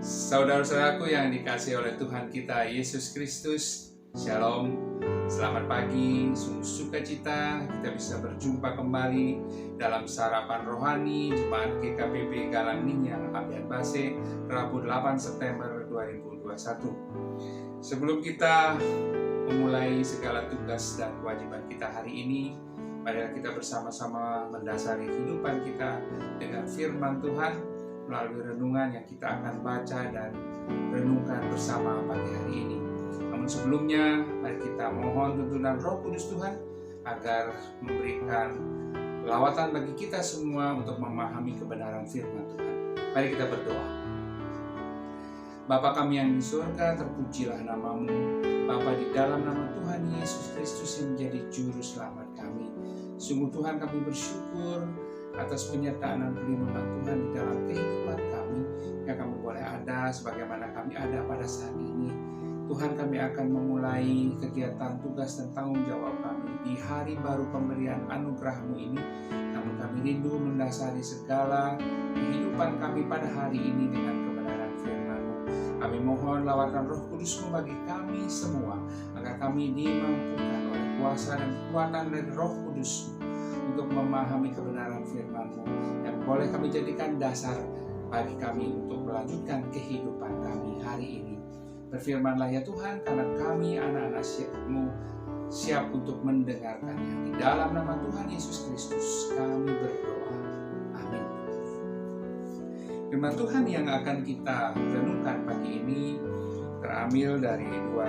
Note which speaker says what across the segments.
Speaker 1: Saudara-saudaraku yang dikasihi oleh Tuhan kita Yesus Kristus, Shalom, selamat pagi, sungguh sukacita kita bisa berjumpa kembali dalam sarapan rohani Jemaat GKPB Galang Ninyang Ambian Base, Rabu 8 September 2021. Sebelum kita memulai segala tugas dan kewajiban kita hari ini, marilah kita bersama-sama mendasari kehidupan kita dengan firman Tuhan melalui renungan yang kita akan baca dan renungkan bersama pagi hari ini. Namun sebelumnya, mari kita mohon tuntunan Roh Kudus Tuhan agar memberikan lawatan bagi kita semua untuk memahami kebenaran firman Tuhan. Mari kita berdoa. Bapa kami yang di surga, terpujilah namamu. Bapa, di dalam nama Tuhan Yesus Kristus yang menjadi juru selamat kami. Sungguh Tuhan, kami bersyukur atas penyertaan dan perlindungan Tuhan di dalam kehidupan kami, yang kami boleh ada sebagaimana kami ada pada saat ini. Tuhan, kami akan memulai kegiatan tugas dan tanggung jawab kami di hari baru pemberian anugerah-Mu ini. Namun kami rindu mendasari segala kehidupan kami pada hari ini dengan kebenaran firman-Mu. Kami mohon lawatan Roh Kudus-Mu bagi kami semua, agar kami dimampukan oleh kuasa dan kekuatan dari Roh Kudus-Mu untuk memahami kebenaran firman-Mu yang boleh kami jadikan dasar bagi kami untuk melanjutkan kehidupan kami hari ini. Berfirmanlah ya Tuhan, karena kami anak-anak siap-Mu siap untuk mendengarkannya. Di dalam nama Tuhan Yesus Kristus kami berdoa. Amin. Firman Tuhan yang akan kita renungkan pagi ini terambil dari dua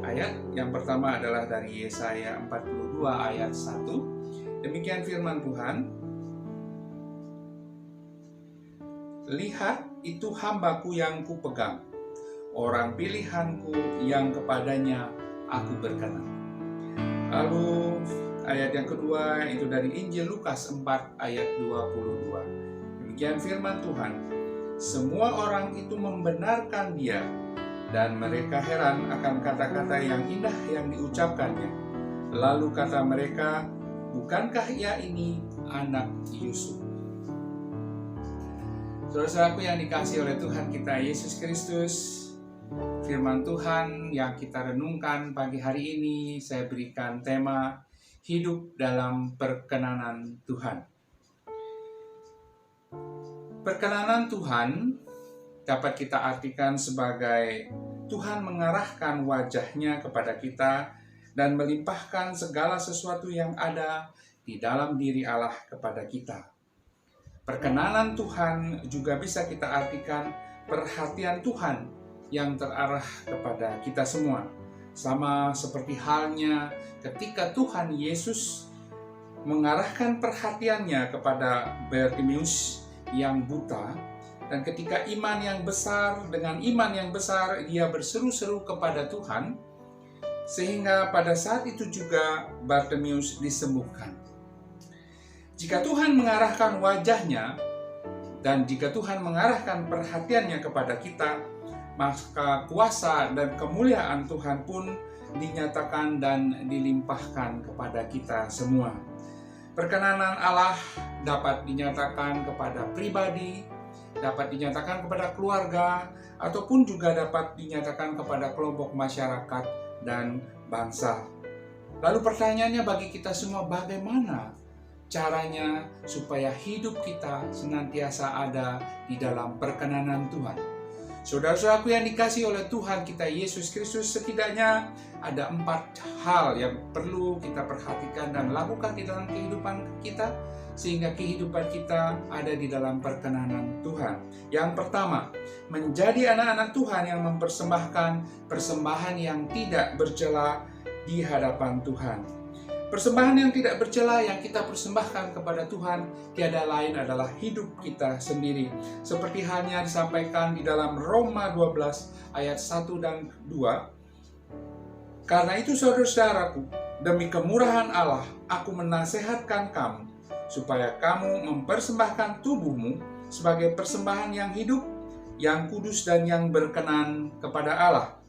Speaker 1: ayat. Yang pertama adalah dari Yesaya 42 ayat 1. Demikian firman Tuhan, lihat itu hambaku yang kupegang, orang pilihanku yang kepadanya aku berkenan. Lalu ayat yang kedua itu dari Injil Lukas 4 ayat 22. Demikian firman Tuhan, semua orang itu membenarkan dia, dan mereka heran akan kata-kata yang indah yang diucapkannya. Lalu kata mereka, bukankah ia ini anak Yusuf? Saudara-saudaraku yang dikasihi oleh Tuhan kita Yesus Kristus, firman Tuhan yang kita renungkan pagi hari ini, saya berikan tema hidup dalam perkenanan Tuhan. Perkenanan Tuhan dapat kita artikan sebagai Tuhan mengarahkan wajahnya kepada kita dan melimpahkan segala sesuatu yang ada di dalam diri Allah kepada kita. Perkenanan Tuhan juga bisa kita artikan perhatian Tuhan yang terarah kepada kita semua. Sama seperti halnya ketika Tuhan Yesus mengarahkan perhatiannya kepada Bartimeus yang buta, dan ketika dengan iman yang besar dia berseru-seru kepada Tuhan, sehingga pada saat itu juga Bartimeus disembuhkan. Jika Tuhan mengarahkan wajahnya dan jika Tuhan mengarahkan perhatiannya kepada kita, maka kuasa dan kemuliaan Tuhan pun dinyatakan dan dilimpahkan kepada kita semua. Perkenanan Allah dapat dinyatakan kepada pribadi, dapat dinyatakan kepada keluarga, ataupun juga dapat dinyatakan kepada kelompok masyarakat dan bangsa. Lalu pertanyaannya bagi kita semua, bagaimana caranya supaya hidup kita senantiasa ada di dalam perkenanan Tuhan? Saudara-saudaraku yang dikasihi oleh Tuhan kita Yesus Kristus, setidaknya ada 4 hal yang perlu kita perhatikan dan lakukan di dalam kehidupan kita, sehingga kehidupan kita ada di dalam perkenanan Tuhan. Yang pertama, menjadi anak-anak Tuhan yang mempersembahkan persembahan yang tidak bercela di hadapan Tuhan. Persembahan yang tidak bercela yang kita persembahkan kepada Tuhan tiada lain adalah hidup kita sendiri. Seperti halnya disampaikan di dalam Roma 12 ayat 1 dan 2. Karena itu saudara-saudaraku, demi kemurahan Allah, aku menasehatkan kamu, supaya kamu mempersembahkan tubuhmu sebagai persembahan yang hidup, yang kudus dan yang berkenan kepada Allah.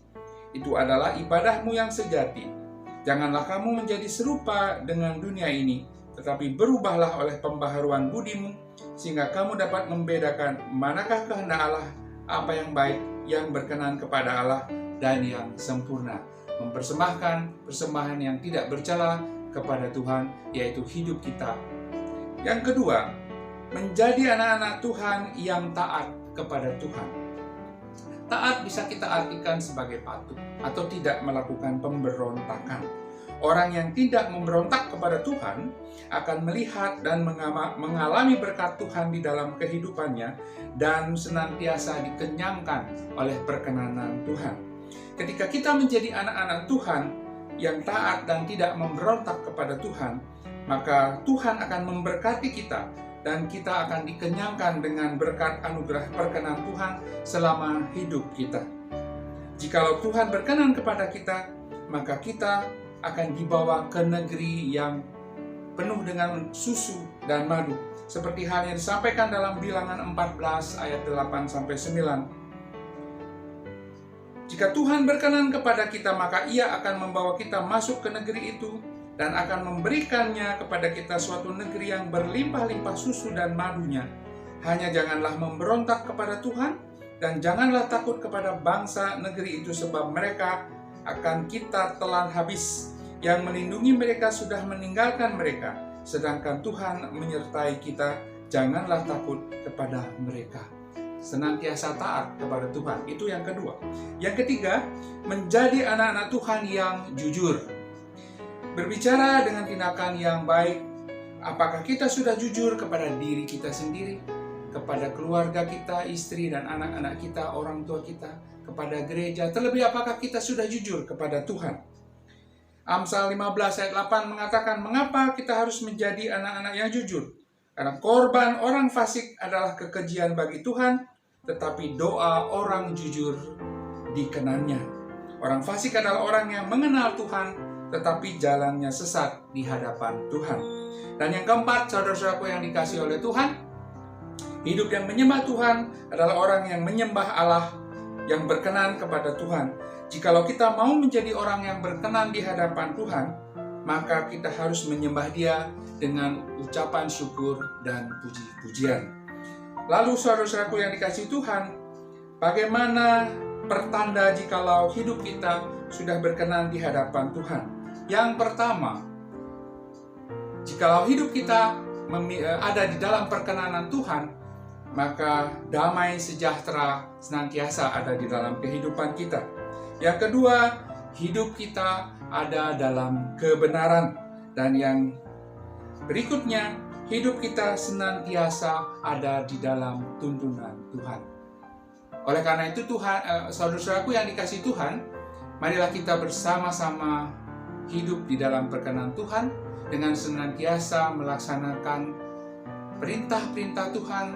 Speaker 1: Itu adalah ibadahmu yang sejati. Janganlah kamu menjadi serupa dengan dunia ini, tetapi berubahlah oleh pembaharuan budimu, sehingga kamu dapat membedakan manakah kehendak Allah, apa yang baik, yang berkenan kepada Allah, dan yang sempurna. Mempersembahkan persembahan yang tidak bercela kepada Tuhan, yaitu hidup kita. Yang kedua, menjadi anak-anak Tuhan yang taat kepada Tuhan. Taat bisa kita artikan sebagai patuh atau tidak melakukan pemberontakan. Orang yang tidak memberontak kepada Tuhan akan melihat dan mengalami berkat Tuhan di dalam kehidupannya dan senantiasa dikenyangkan oleh perkenanan Tuhan. Ketika kita menjadi anak-anak Tuhan yang taat dan tidak memberontak kepada Tuhan, maka Tuhan akan memberkati kita dan kita akan dikenyangkan dengan berkat anugerah perkenan Tuhan selama hidup kita. Jikalau Tuhan berkenan kepada kita, maka kita akan dibawa ke negeri yang penuh dengan susu dan madu, seperti hal yang disampaikan dalam Bilangan 14 ayat 8-9. Jika Tuhan berkenan kepada kita, maka Ia akan membawa kita masuk ke negeri itu dan akan memberikannya kepada kita suatu negeri yang berlimpah-limpah susu dan madunya. Hanya janganlah memberontak kepada Tuhan dan janganlah takut kepada bangsa negeri itu, sebab mereka akan kita telan habis. Yang melindungi mereka sudah meninggalkan mereka, sedangkan Tuhan menyertai kita. Janganlah takut kepada mereka. Senantiasa taat kepada Tuhan, itu yang kedua. Yang ketiga, menjadi anak-anak Tuhan yang jujur. Berbicara dengan tindakan yang baik. Apakah kita sudah jujur kepada diri kita sendiri, kepada keluarga kita, istri dan anak-anak kita, orang tua kita, kepada gereja? Terlebih, apakah kita sudah jujur kepada Tuhan? Amsal 15 ayat 8 mengatakan, mengapa kita harus menjadi anak-anak yang jujur? Karena korban orang fasik adalah kekejian bagi Tuhan, tetapi doa orang jujur dikenannya. Orang fasik adalah orang yang mengenal Tuhan, tetapi jalannya sesat di hadapan Tuhan. Dan yang keempat, saudara-saudaraku yang dikasihi oleh Tuhan, hidup yang menyembah Tuhan adalah orang yang menyembah Allah, yang berkenan kepada Tuhan. Jikalau kita mau menjadi orang yang berkenan di hadapan Tuhan, maka kita harus menyembah Dia dengan ucapan syukur dan puji-pujian. Lalu saudara-saudaraku yang dikasihi Tuhan, bagaimana pertanda jikalau hidup kita sudah berkenan di hadapan Tuhan? Yang pertama, jikalau hidup kita ada di dalam perkenanan Tuhan, maka damai sejahtera senantiasa ada di dalam kehidupan kita. Yang kedua, hidup kita ada dalam kebenaran. Dan yang berikutnya, hidup kita senantiasa ada di dalam tuntunan Tuhan. Oleh karena itu, saudara-saudaraku yang dikasihi Tuhan, marilah kita bersama-sama hidup di dalam perkenan Tuhan dengan senantiasa melaksanakan perintah-perintah Tuhan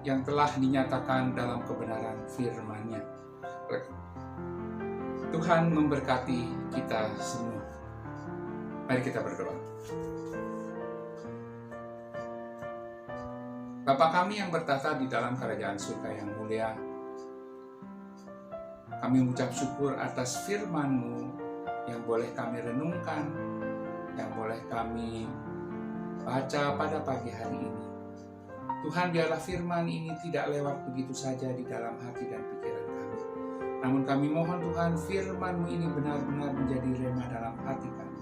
Speaker 1: yang telah dinyatakan dalam kebenaran firman-Nya. Tuhan memberkati kita semua. Mari kita berdoa. Bapa kami yang bertata di dalam kerajaan surga yang mulia, kami mengucap syukur atas firman-Mu yang boleh kami renungkan, yang boleh kami baca pada pagi hari ini. Tuhan, biarlah firman ini tidak lewat begitu saja di dalam hati dan pikiran kami. Namun kami mohon Tuhan, firman-Mu ini benar-benar menjadi rema dalam hati kami,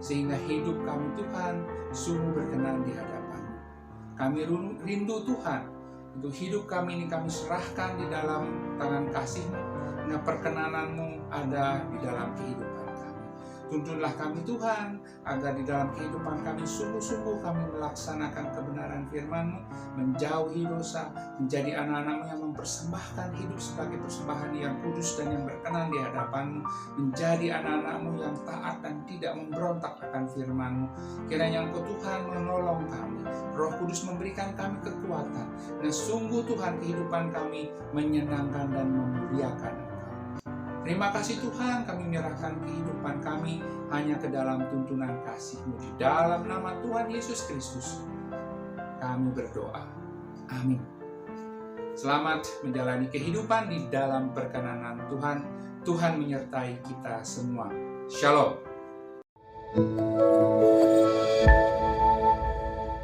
Speaker 1: sehingga hidup kami Tuhan sungguh berkenan di hadapan-Mu. Kami rindu Tuhan, untuk hidup kami ini kami serahkan di dalam tangan kasih-Mu, sehingga perkenanan-Mu ada di dalam kehidupan kami. Tuntunlah kami Tuhan, agar di dalam kehidupan kami sungguh-sungguh kami melaksanakan kebenaran firman-Mu, menjauhi dosa, menjadi anak-anak-Mu yang mempersembahkan hidup sebagai persembahan yang kudus dan yang berkenan di hadapan-Mu, menjadi anak-anak-Mu yang taat dan tidak memberontak akan firman-Mu. Kiranya Engkau Tuhan menolong kami, Roh Kudus memberikan kami kekuatan, dan sungguh Tuhan kehidupan kami menyenangkan dan memuliakan Engkau. Terima kasih Tuhan, kami menyerahkan kehidupan kami hanya ke dalam tuntunan kasih-Mu. Di dalam nama Tuhan Yesus Kristus, kami berdoa. Amin. Selamat menjalani kehidupan di dalam perkenanan Tuhan. Tuhan menyertai kita semua. Shalom.